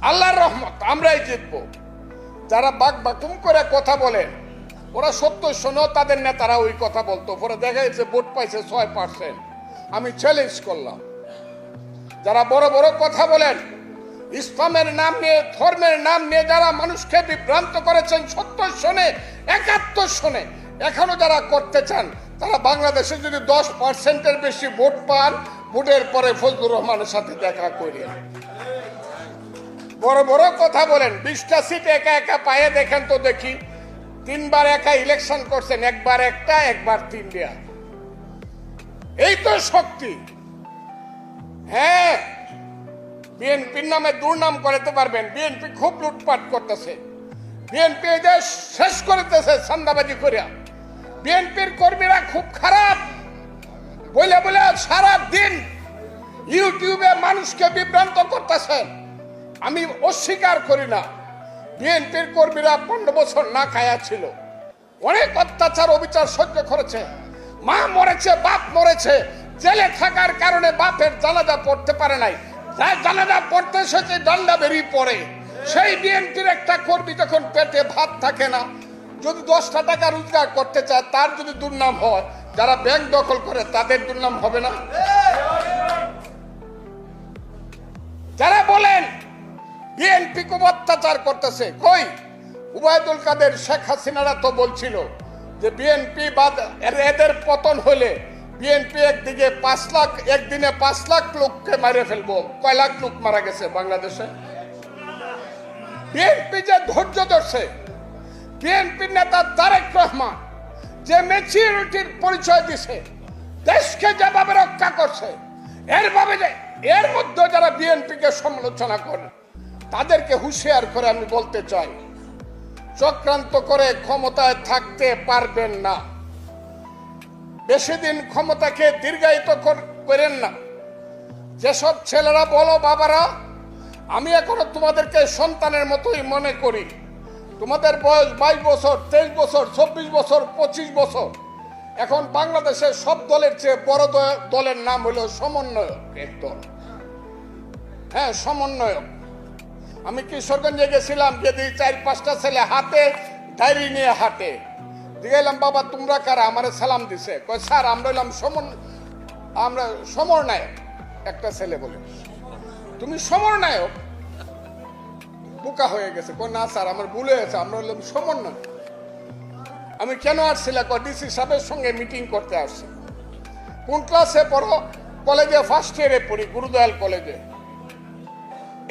আল্লাহর রহমত আমরাই জিতবো। যারা বাক বাকুম করে কথা বলেন ওরা সত্য শোনো, তাদের নেতারা ওই কথা বলতো, পরে দেখা যাচ্ছে ভোট পাইছে 6%। আমি চ্যালেঞ্জ করলাম, যারা বড় বড় কথা বলেন ইসলামের নাম নিয়ে, ধর্মের নাম নিয়ে যারা মানুষকে বিভ্রান্ত করেছেন 70 সনে 71 সনে, এখনো যারা করতে চান, তারা বাংলাদেশে যদি 10%-এর বেশি ভোট পান, ভোটের পরে ফজলুর রহমানের সাথে দেখা করি। বড় বড় কথা বলেন, 20টা সিট একা একা পায়ে দেখেন তো দেখি। 3বার একা ইলেকশন করছেন, একবার একটা, একবার 3টা। এই তো শক্তি। হ্যাঁ, বিএনপির নামে দুর্নাম করাতে পারবেন। বিএনপি খুব লুটপাট করতেছে, বিএনপি এই দেশ শেষ করতেছে চাঁদাবাজি করিয়া। বিএনপির কর্মীরা খুব খারাপ বলে বলে সারা দিন ইউটিউবে মানুষকে বিভ্রান্ত করতেছেন। আমি অস্বীকার করি না, বিএনপির কর্মীরা 15 বছর না খায়া ছিল, অনেক অত্যাচার অবিচার সহ্য করেছে, মা মরেছে, বাপ মরেছে, জেলে থাকার কারণে বাপের জানাজা পড়তে পারে নাই, যার জানাজা পড়তে এসেছে ডান্ডা বেরিয়ে পড়ে। সেই বিএনপির একটা কর্মী যখন পেটে ভাত থাকে না, যদি 10টা টাকা রোজগার করতে চায়, তার যদি দুর্নাম হয়, যারা ব্যাংক দখল করে তাদের দুর্নাম হবে না? যারা বলেন বিএনপি খুব অত্যাচার করতেছে, কই উবায়দুল কাদের শেখ হাসিনারা তো বলছিল যে বিএনপি বাদ এদের পতন হলে বিএনপি একদিকে 5 লাখ, একদিনে 5 লাখ লোককে মারে ফেলবো। কয় লাখ লোক মারা গেছে বাংলাদেশে? বিএনপি যে ধৈর্য ধরছে, বিএনপির নেতা তারেক রহমান যে ম্যাচুরিটির পরিচয় দিছে, দেশকে যেভাবে রক্ষা করছে, এর মধ্যে যারা বিএনপিকে সমালোচনা করে তাদেরকে হুঁশিয়ার করে আমি বলতে চাই, চক্রান্ত করে ক্ষমতায় থাকতে পারবেন না। বেশি দিন ক্ষমতাকে দীর্ঘায়িত করেন না। যেসব ছেলেরা বলো বাবারা আমি এখনো তোমাদেরকে সন্তানের মতোই মনে করি, তোমাদের বয়স 22 বছর, 23 বছর, 24 বছর, 25 বছর। এখন বাংলাদেশের সব দলের চেয়ে বড় দলের নাম হলো সমন্বয়ক দল। হ্যাঁ, সমন্বয়ক। আমি কিশোরগঞ্জে গেছিলাম, যদি 4-5টা ছেলে হাতে ডায়েরি নিয়ে হাঁটে, দিলাম বাবা তোমরা কারা, আমারে সালাম দিছে, কয় স্যার আমরা হইলাম আমরা সমরনায়ক। একটা ছেলে বলে তুমি সমরনায়ক? বোকা হয়ে গেছে, কয় না স্যার আমার ভুল হয়েছে, আমরা হইলাম সমন্বয়ক। আমি কেন আসছিলাম? ডিসি সাহেবের সঙ্গে মিটিং করতে আসছি। কোন ক্লাসে পড়ো? কলেজে ফার্স্ট ইয়ারে পড়ি, গুরুদয়াল কলেজে।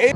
এই